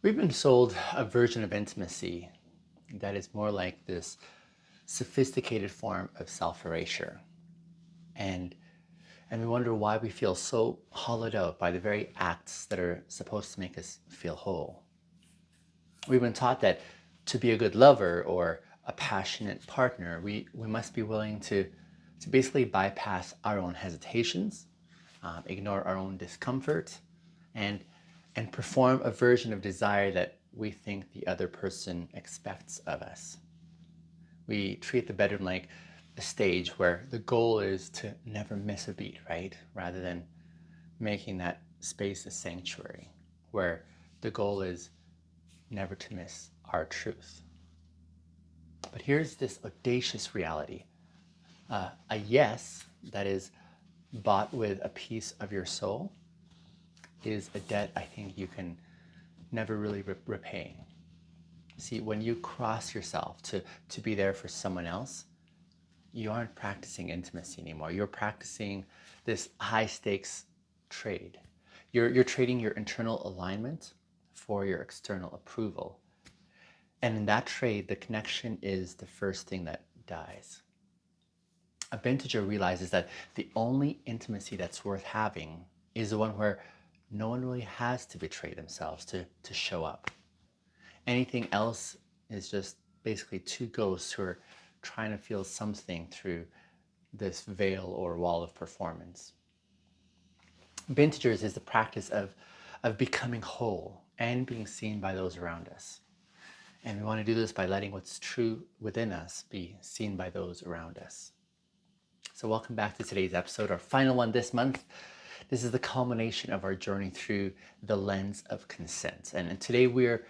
We've been sold a version of intimacy that is more like this sophisticated form of self-erasure. And and we wonder why we feel so hollowed out by the very acts that are supposed to make us feel whole. We've been taught that to be a good lover or a passionate partner, we must be willing to basically bypass our own hesitations, ignore our own discomfort, and and perform a version of desire that we think the other person expects of us. We treat the bedroom like a stage where the goal is to never miss a beat, right? Rather than making that space a sanctuary where the goal is never to miss our truth. But here's this audacious reality. A yes that is bought with a piece of your soul is a debt I think you can never really repay. See, when you cross yourself to be there for someone else, you aren't practicing intimacy anymore. You're practicing this high stakes trade. You're trading your internal alignment for your external approval. And in that trade, the connection is the first thing that dies. A Binteger realizes that the only intimacy that's worth having is the one where no one really has to betray themselves to show up. Anything else is just basically two ghosts who are trying to feel something through this veil or wall of performance. Bintegers is the practice of becoming whole and being seen by those around us. And we want to do this by letting what's true within us be seen by those around us. So welcome back to today's episode, our final one this month. This is the culmination of our journey through the lens of consent. And today we're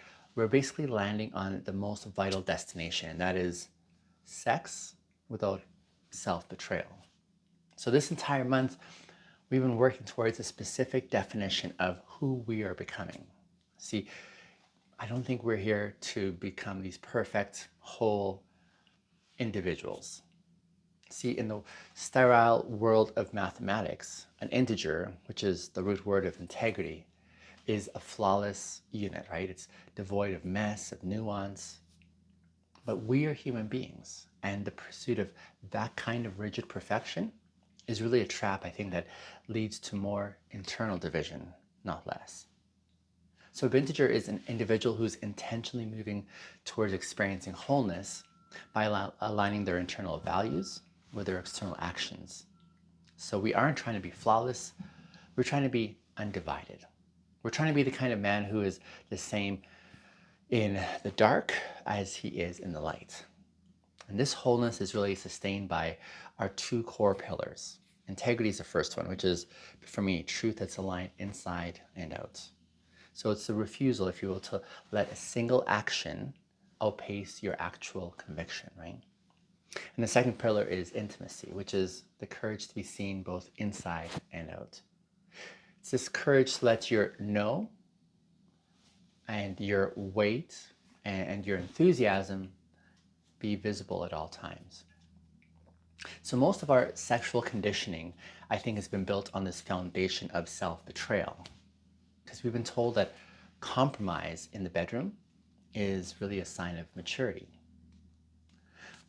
basically landing on the most vital destination, and that is sex without self-betrayal. So this entire month, we've been working towards a specific definition of who we are becoming. See, I don't think we're here to become these perfect, whole individuals. See, in the sterile world of mathematics, an integer, which is the root word of integrity, is a flawless unit, right? It's devoid of mess, of nuance. But we are human beings, and the pursuit of that kind of rigid perfection is really a trap, I think, that leads to more internal division, not less. So a Binteger is an individual who's intentionally moving towards experiencing wholeness by aligning their internal values with their external actions. So we aren't trying to be flawless, we're trying to be undivided. We're trying to be the kind of man who is the same in the dark as he is in the light. And this wholeness is really sustained by our two core pillars. Integrity is the first one, which is, for me, truth that's aligned inside and out. So it's the refusal, if you will, to let a single action outpace your actual conviction, right? And the second pillar is intimacy, which is the courage to be seen both inside and out. It's this courage to let your no and your weight and your enthusiasm be visible at all times. So most of our sexual conditioning, I think, has been built on this foundation of self-betrayal, because we've been told that compromise in the bedroom is really a sign of maturity.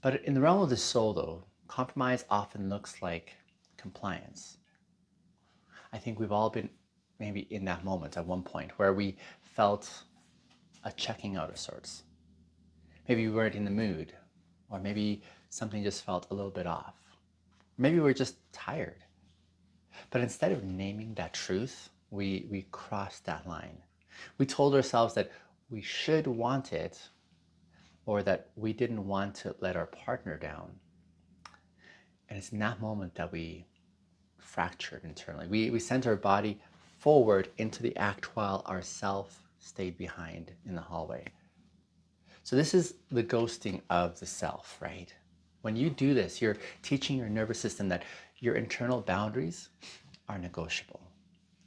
But in the realm of the soul, though, compromise often looks like compliance. I think we've all been maybe in that moment at one point where we felt a checking out of sorts. Maybe we weren't in the mood, or maybe something just felt a little bit off. Maybe we were just tired. But instead of naming that truth, we crossed that line. We told ourselves that we should want it, or that we didn't want to let our partner down. And it's in that moment that we fractured internally. We sent our body forward into the act while our self stayed behind in the hallway. So this is the ghosting of the self, right? When you do this, you're teaching your nervous system that your internal boundaries are negotiable.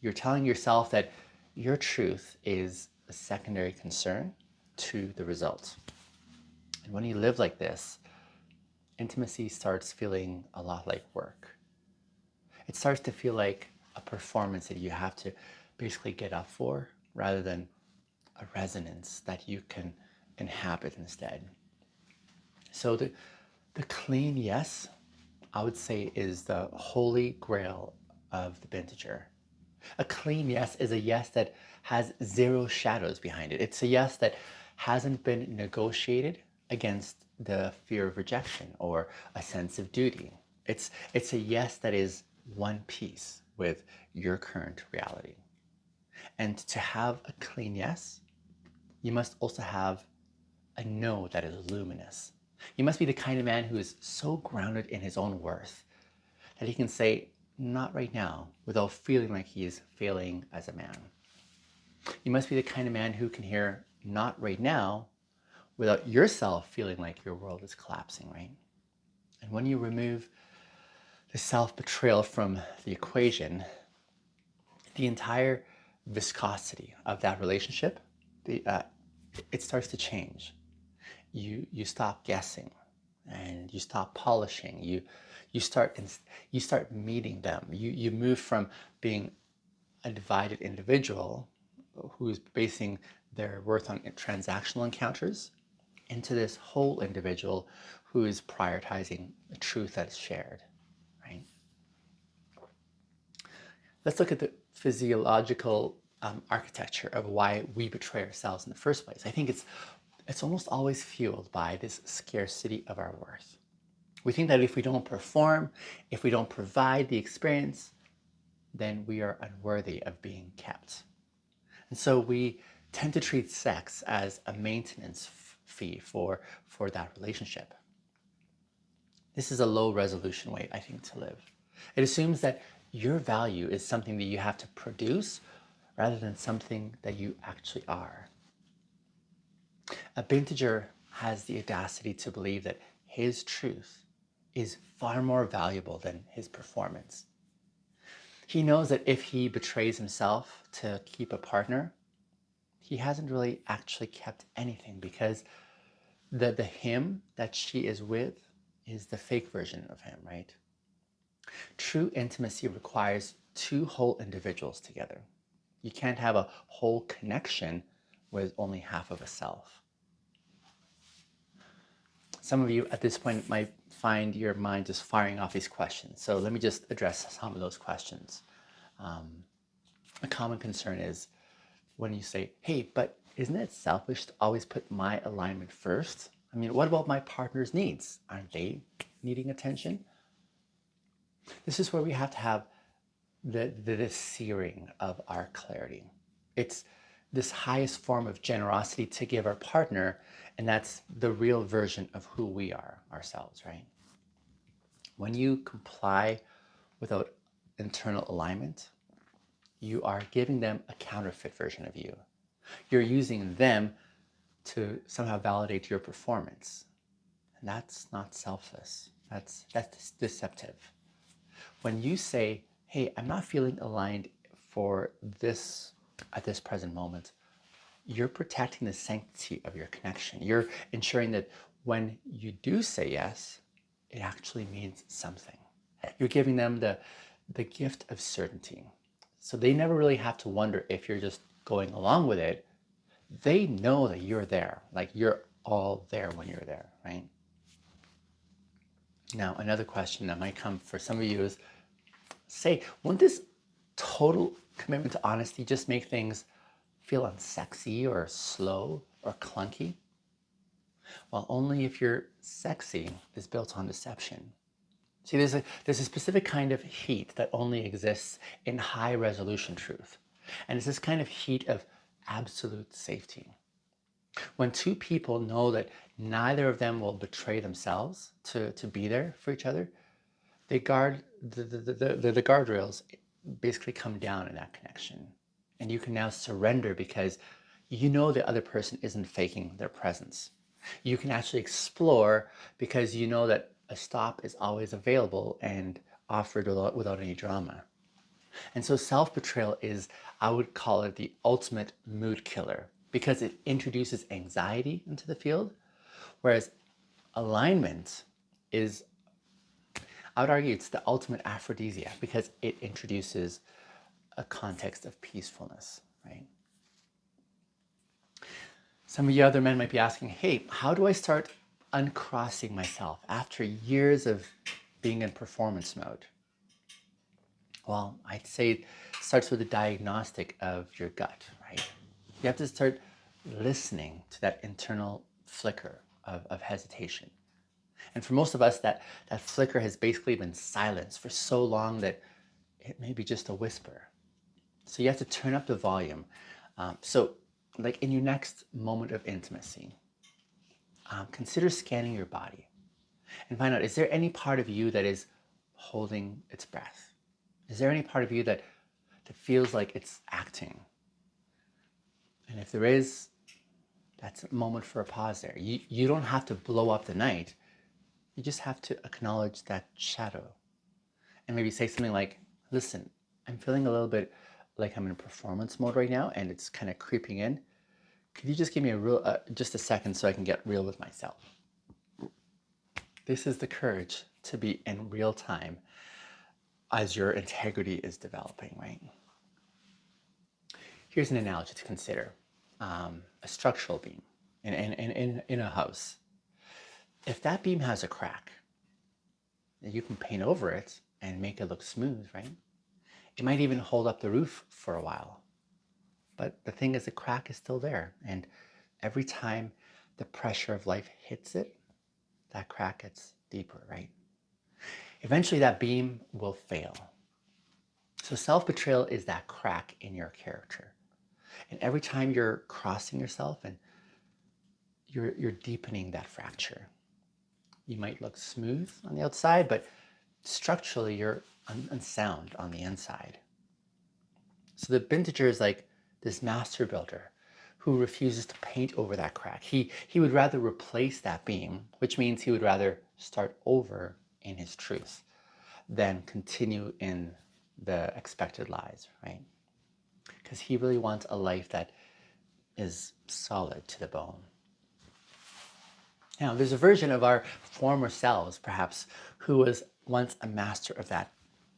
You're telling yourself that your truth is a secondary concern to the result. And when you live like this, intimacy starts feeling a lot like work. It starts to feel like a performance that you have to basically get up for rather than a resonance that you can inhabit instead. So the clean yes, I would say, is the holy grail of the Binteger. A clean yes is a yes that has zero shadows behind it. It's a yes that hasn't been negotiated against the fear of rejection or a sense of duty. It's a yes that is one piece with your current reality. And to have a clean yes, you must also have a no that is luminous. You must be the kind of man who is so grounded in his own worth that he can say, not right now, without feeling like he is failing as a man. You must be the kind of man who can hear, not right now, without yourself feeling like your world is collapsing, right? And when you remove the self-betrayal from the equation, the entire viscosity of that relationship, it starts to change. You stop guessing, and you stop polishing. You start meeting them. You move from being a divided individual who's basing their worth on transactional encounters into this whole individual who is prioritizing the truth that is shared, right? Let's look at the physiological architecture of why we betray ourselves in the first place. I think it's almost always fueled by this scarcity of our worth. We think that if we don't perform, if we don't provide the experience, then we are unworthy of being kept. And so we tend to treat sex as a maintenance fee for that relationship. This is a low resolution way, I think, to live. It assumes that your value is something that you have to produce rather than something that you actually are. A Binteger has the audacity to believe that his truth is far more valuable than his performance. He knows that if he betrays himself to keep a partner, he hasn't really actually kept anything, because the him that she is with is the fake version of him, right? True intimacy requires two whole individuals together. You can't have a whole connection with only half of a self. Some of you at this point might find your mind just firing off these questions. So let me just address some of those questions. A common concern is when you say, hey, but isn't it selfish to always put my alignment first? I mean, what about my partner's needs? Aren't they needing attention? This is where we have to have the searing of our clarity. It's this highest form of generosity to give our partner, and that's the real version of who we are ourselves, right? When you comply without internal alignment, you are giving them a counterfeit version of you. You're using them to somehow validate your performance. And that's not selfless. That's deceptive. When you say, hey, I'm not feeling aligned for this at this present moment, you're protecting the sanctity of your connection. You're ensuring that when you do say yes, it actually means something. You're giving them the gift of certainty. So they never really have to wonder if you're just going along with it. They know that you're there, like you're all there when you're there, right? Now, another question that might come for some of you is, say, wouldn't this total commitment to honesty just make things feel unsexy or slow or clunky? Well, only if your sexy is built on deception. See, there's a specific kind of heat that only exists in high resolution truth. And it's this kind of heat of absolute safety. When two people know that neither of them will betray themselves to be there for each other, they guard the guardrails basically come down in that connection. And you can now surrender because you know the other person isn't faking their presence. You can actually explore because you know that a stop is always available and offered without any drama. And so self-betrayal is, I would call it the ultimate mood killer because it introduces anxiety into the field, whereas alignment is, I would argue, it's the ultimate aphrodisiac because it introduces a context of peacefulness, right? Some of you other men might be asking, hey, how do I start uncrossing myself after years of being in performance mode? Well, I'd say it starts with a diagnostic of your gut, right? You have to start listening to that internal flicker of hesitation. And for most of us, that flicker has basically been silenced for so long that it may be just a whisper. So you have to turn up the volume. So, like in your next moment of intimacy, consider scanning your body and find out, is there any part of you that is holding its breath? Is there any part of you that feels like it's acting? And if there is, that's a moment for a pause there. You don't have to blow up the night. You just have to acknowledge that shadow and maybe say something like, listen, I'm feeling a little bit like I'm in performance mode right now and it's kind of creeping in. Could you just give me just a second so I can get real with myself? This is the courage to be in real time as your integrity is developing, right? Here's an analogy to consider. A structural beam in a house. If that beam has a crack, you can paint over it and make it look smooth, right? It might even hold up the roof for a while. But the thing is, the crack is still there. And every time the pressure of life hits it, that crack gets deeper, right? Eventually, that beam will fail. So self-betrayal is that crack in your character. And every time you're crossing yourself and you're deepening that fracture. You might look smooth on the outside, but structurally you're unsound on the inside. So the Binteger is like this master builder who refuses to paint over that crack. He would rather replace that beam, which means he would rather start over in his truth than continue in the expected lies, right? Because he really wants a life that is solid to the bone. Now, there's a version of our former selves, perhaps, who was once a master of that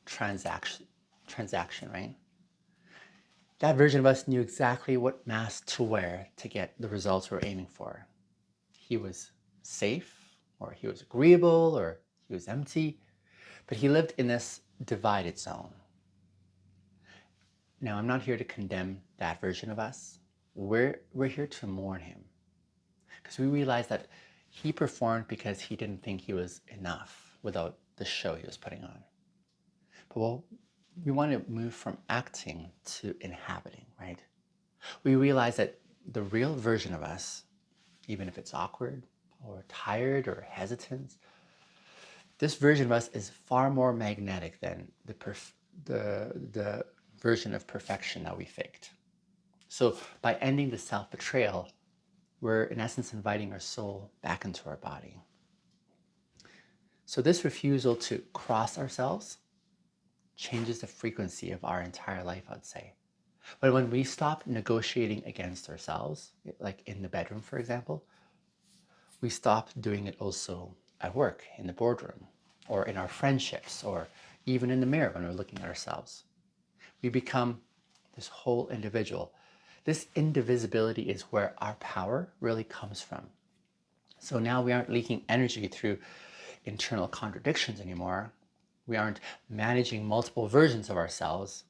transaction, right? That version of us knew exactly what mask to wear to get the results we're aiming for. He was safe, or he was agreeable, or he was empty, but he lived in this divided zone. Now, I'm not here to condemn that version of us. We're here to mourn him, because we realize that he performed because he didn't think he was enough without the show he was putting on. But well, we want to move from acting to inhabiting, right? We realize that the real version of us, even if it's awkward or tired or hesitant, this version of us is far more magnetic than the version of perfection that we faked. So by ending the self-betrayal, we're in essence inviting our soul back into our body. So this refusal to cross ourselves changes the frequency of our entire life, I'd say. But when we stop negotiating against ourselves, like in the bedroom, for example, we stop doing it also at work, in the boardroom, or in our friendships, or even in the mirror when we're looking at ourselves. We become this whole individual. This indivisibility is where our power really comes from. So now we aren't leaking energy through internal contradictions anymore. We aren't managing multiple versions of ourselves.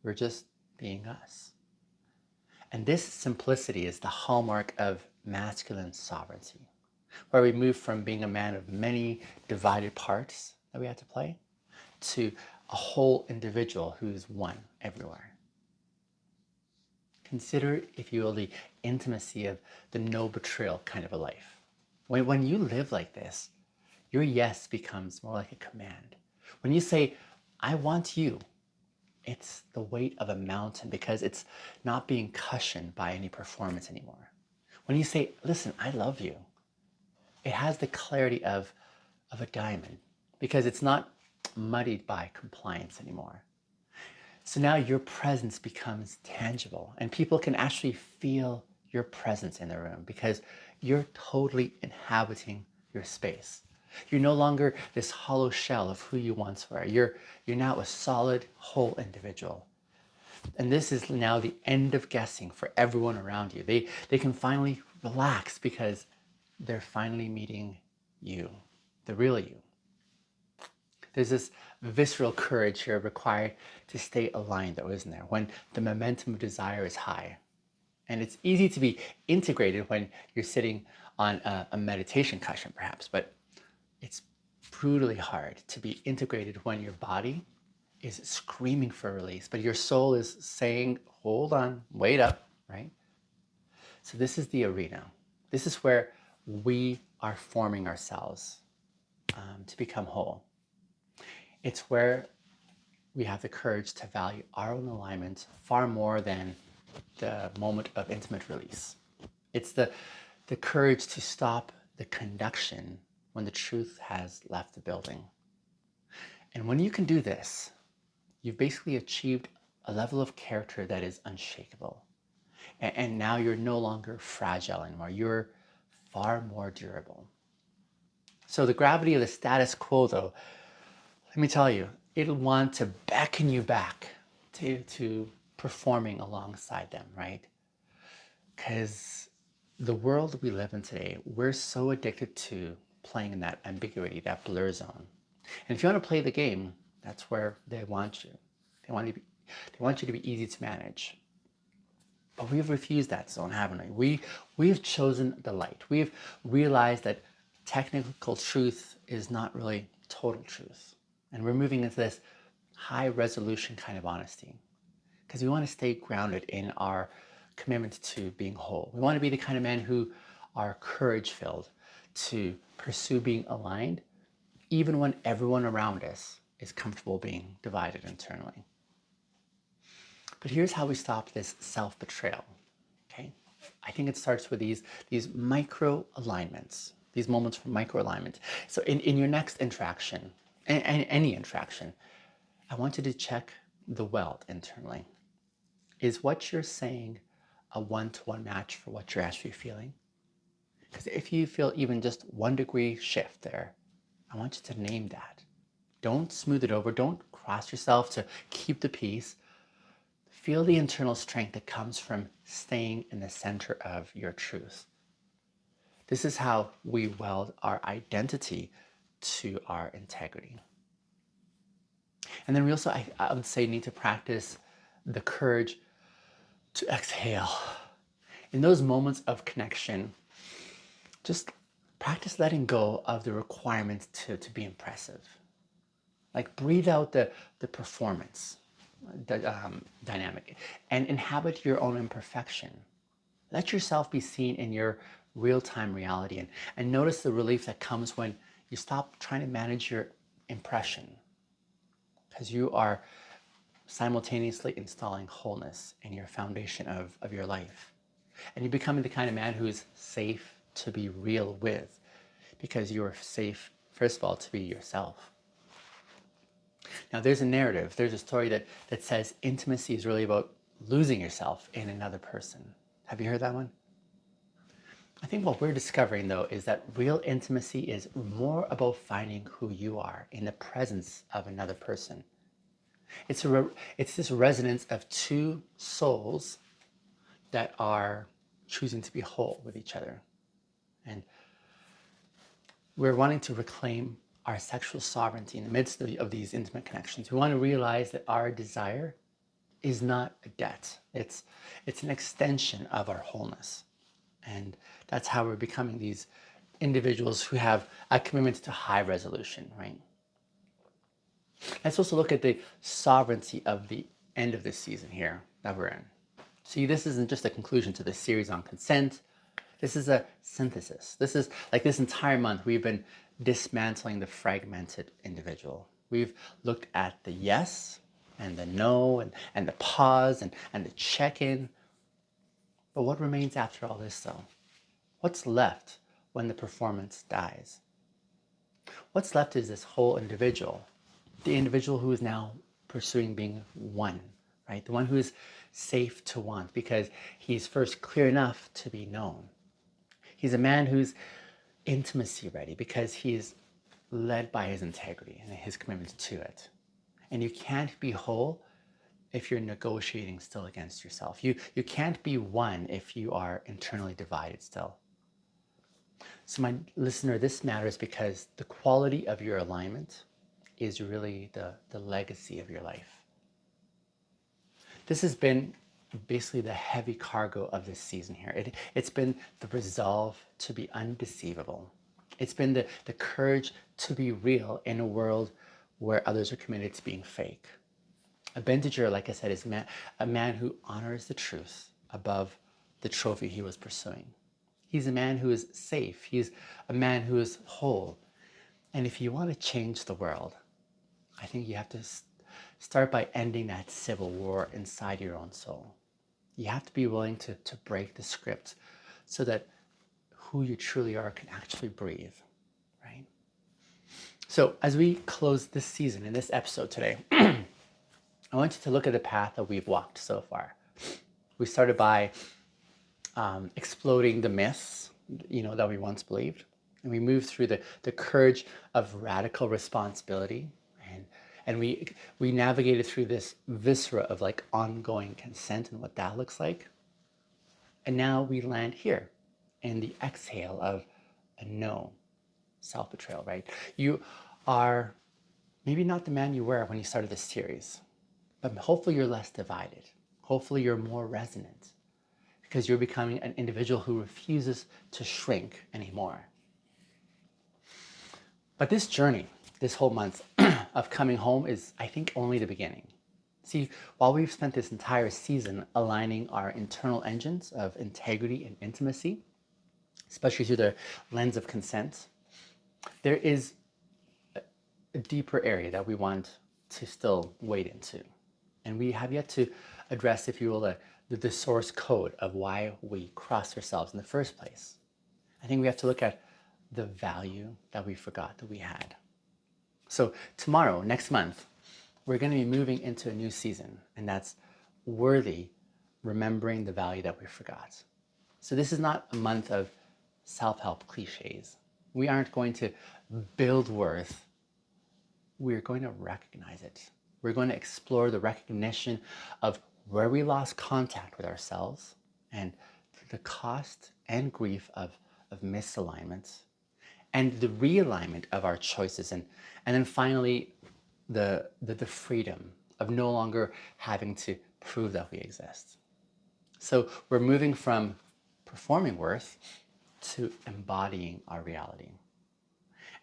We're just being us. And this simplicity is the hallmark of masculine sovereignty, where we move from being a man of many divided parts that we have to play to a whole individual who's one everywhere. Consider, if you will, the intimacy of the no betrayal kind of a life. When you live like this, your yes becomes more like a command. When you say, I want you, it's the weight of a mountain because it's not being cushioned by any performance anymore. When you say, listen, I love you, it has the clarity of a diamond because it's not muddied by compliance anymore. So now your presence becomes tangible and people can actually feel your presence in the room because you're totally inhabiting your space. You're no longer this hollow shell of who you once were. You're now a solid, whole individual. And this is now the end of guessing for everyone around you. They can finally relax because they're finally meeting you, the real you. There's this visceral courage here required to stay aligned, though, isn't there? When the momentum of desire is high. And it's easy to be integrated when you're sitting on a meditation cushion, perhaps, but it's brutally hard to be integrated when your body is screaming for release, but your soul is saying, hold on, wait up, right? So this is the arena. This is where we are forming ourselves to become whole. It's where we have the courage to value our own alignment far more than the moment of intimate release. It's the courage to stop the conduction when the truth has left the building. And when you can do this, you've basically achieved a level of character that is unshakable. And now you're no longer fragile anymore. You're far more durable. So the gravity of the status quo, though, let me tell you, it'll want to beckon you back to performing alongside them, right? Because the world we live in today, we're so addicted to playing in that ambiguity, that blur zone. And if you want to play the game, that's where they want you. They want you to be easy to manage. But we've refused that zone, haven't we? We've chosen the light. We've realized that technical truth is not really total truth. And we're moving into this high resolution kind of honesty because we want to stay grounded in our commitment to being whole. We want to be the kind of men who are courage filled to pursue being aligned, even when everyone around us is comfortable being divided internally. But here's how we stop this self-betrayal, okay? I think it starts with these micro alignments, these moments for micro alignment. So in your next interaction, any interaction, I want you to check the weld internally. Is what you're saying a one-to-one match for what you're actually feeling? Because if you feel even just 1 degree shift there, I want you to name that. Don't smooth it over. Don't cross yourself to keep the peace. Feel the internal strength that comes from staying in the center of your truth. This is how we weld our identity to our integrity. And then we also, I would say, need to practice the courage to exhale. In those moments of connection, just practice letting go of the requirement to be impressive. Like breathe out the performance dynamic and inhabit your own imperfection. Let yourself be seen in your real-time reality and notice the relief that comes when you stop trying to manage your impression because you are simultaneously installing wholeness in your foundation of your life. And you're becoming the kind of man who is safe to be real with because you are safe, first of all, to be yourself. Now, there's a narrative, there's a story that says intimacy is really about losing yourself in another person. Have you heard that one? I think what we're discovering, though, is that real intimacy is more about finding who you are in the presence of another person. It's this resonance of two souls that are choosing to be whole with each other. And we're wanting to reclaim our sexual sovereignty in the midst of these intimate connections. We want to realize that our desire is not a debt. It's an extension of our wholeness. And that's how we're becoming these individuals who have a commitment to high resolution, right? Let's also look at the sovereignty of the end of this season here that we're in. See, this isn't just a conclusion to the series on consent. This is a synthesis. This is like this entire month, we've been dismantling the fragmented individual. We've looked at the yes and the no and the pause and the check-in. But what remains after all this, though? What's left when the performance dies? What's left is this whole individual, the individual who is now pursuing being one, right? The one who is safe to want because he's first clear enough to be known. He's a man who's intimacy ready because he's led by his integrity and his commitment to it. And you can't be whole if you're negotiating still against yourself. You can't be one if you are internally divided still. So my listener, this matters because the quality of your alignment is really the legacy of your life. This has been basically the heavy cargo of this season here. It's been the resolve to be undeceivable. It's been the courage to be real in a world where others are committed to being fake. A Binteger, like I said, is a man who honors the truth above the trophy he was pursuing. He's a man who is safe. He's a man who is whole. And if you want to change the world, I think you have to start by ending that civil war inside your own soul. You have to be willing to break the script so that who you truly are can actually breathe, right? So as we close this season in this episode today, I want you to look at the path that we've walked so far. We started by exploding the myths, that we once believed. And we moved through the courage of radical responsibility. And we navigated through this viscera of like ongoing consent and what that looks like. And now we land here in the exhale of a no, self-betrayal, right? You are maybe not the man you were when you started this series, but hopefully you're less divided. Hopefully you're more resonant because you're becoming an individual who refuses to shrink anymore. But this journey, this whole month of coming home is, I think, only the beginning. See, while we've spent this entire season aligning our internal engines of integrity and intimacy, especially through the lens of consent, there is a deeper area that we want to still wade into. And we have yet to address, if you will, the source code of why we crossed ourselves in the first place. I think we have to look at the value that we forgot that we had. So tomorrow, next month, we're going to be moving into a new season, and that's worthy remembering the value that we forgot. So this is not a month of self-help cliches. We aren't going to build worth. We're going to recognize it. We're going to explore the recognition of where we lost contact with ourselves and the cost and grief of misalignments and the realignment of our choices. And then finally, the freedom of no longer having to prove that we exist. So we're moving from performing worth to embodying our reality.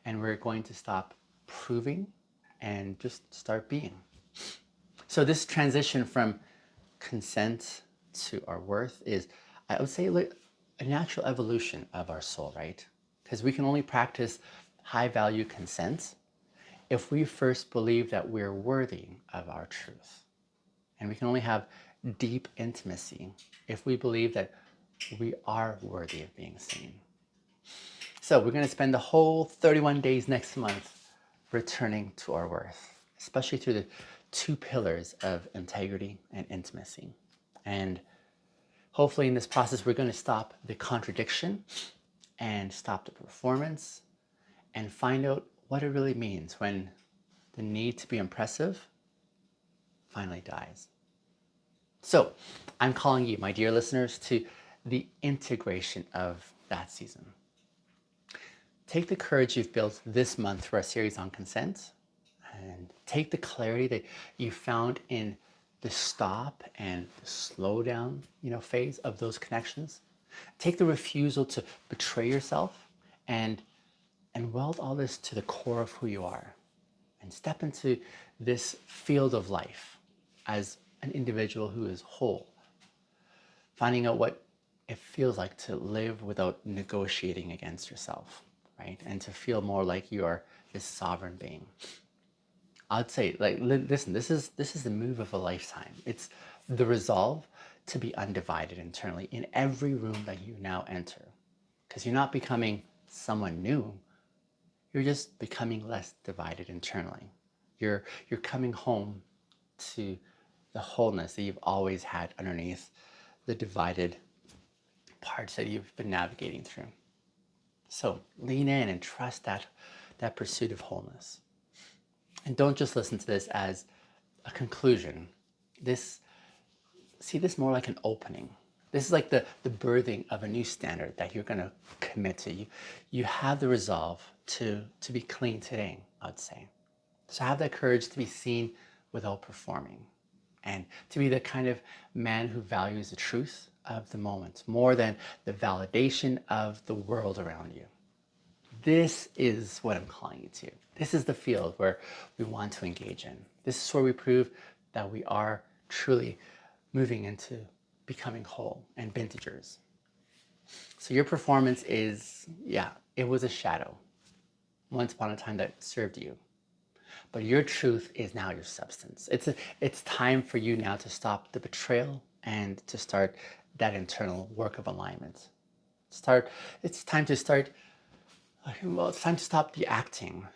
And we're going to stop proving and just start being. So this transition from consent to our worth is, I would say, a natural evolution of our soul, right? Because we can only practice high value consent if we first believe that we're worthy of our truth. And we can only have deep intimacy if we believe that we are worthy of being seen. So we're going to spend the whole 31 days next month returning to our worth, especially through the two pillars of integrity and intimacy. And hopefully in this process, we're going to stop the contradiction and stop the performance and find out what it really means when the need to be impressive finally dies. So I'm calling you, my dear listeners, to the integration of that season. Take the courage you've built this month through our series on consent and take the clarity that you found in the stop and the slow down, phase of those connections. Take the refusal to betray yourself and weld all this to the core of who you are and step into this field of life as an individual who is whole, finding out what it feels like to live without negotiating against yourself, right? And to feel more like you are this sovereign being. I'd say, listen, this is the move of a lifetime. It's the resolve to be undivided internally in every room that you now enter. Because you're not becoming someone new, you're just becoming less divided internally. You're coming home to the wholeness that you've always had underneath the divided parts that you've been navigating through. So lean in and trust that pursuit of wholeness. And don't just listen to this as a conclusion. This, see this more like an opening. This is like the birthing of a new standard that you're going to commit to. You have the resolve to be clean today, I'd say. So have that courage to be seen without performing, and to be the kind of man who values the truth of the moment more than the validation of the world around you. This is what I'm calling you to. This is the field where we want to engage in. This is where we prove that we are truly moving into becoming whole and Bintegers. So your performance is, yeah, it was a shadow once upon a time that served you. But your truth is now your substance. It's time for you now to stop the betrayal and to start that internal work of alignment. It's time to start, well, it's time to stop the acting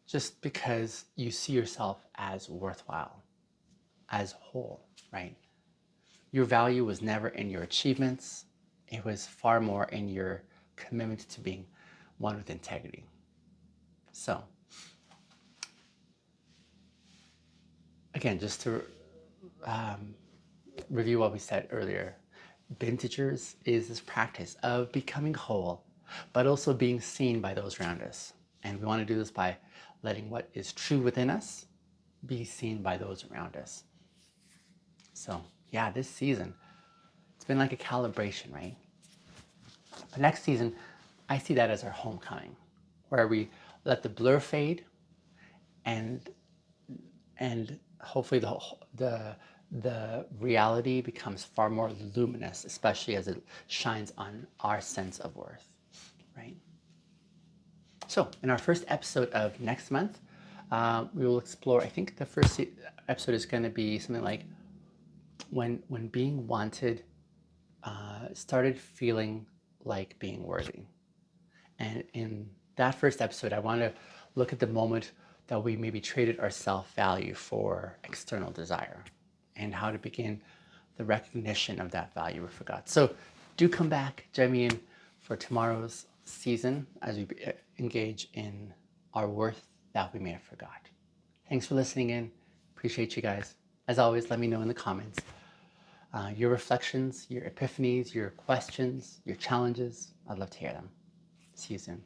just because you see yourself as worthwhile, as whole, right? Your value was never in your achievements. It was far more in your commitment to being one with integrity. So, again, just to review what we said earlier, Bintegers is this practice of becoming whole, but also being seen by those around us. And we want to do this by letting what is true within us be seen by those around us. So, yeah, this season, it's been like a calibration, right? But next season, I see that as our homecoming, where we let the blur fade and hopefully the reality becomes far more luminous, especially as it shines on our sense of worth, right? So in our first episode of next month, we will explore, I think the first episode is going to be something like when being wanted started feeling like being worthy. And in that first episode, I want to look at the moment that we maybe traded our self-value for external desire and how to begin the recognition of that value we forgot. So do come back, join me in for tomorrow's season as we engage in our worth that we may have forgot. Thanks for listening in. Appreciate you guys. As always, let me know in the comments your reflections, your epiphanies, your questions, your challenges. I'd love to hear them. See you soon.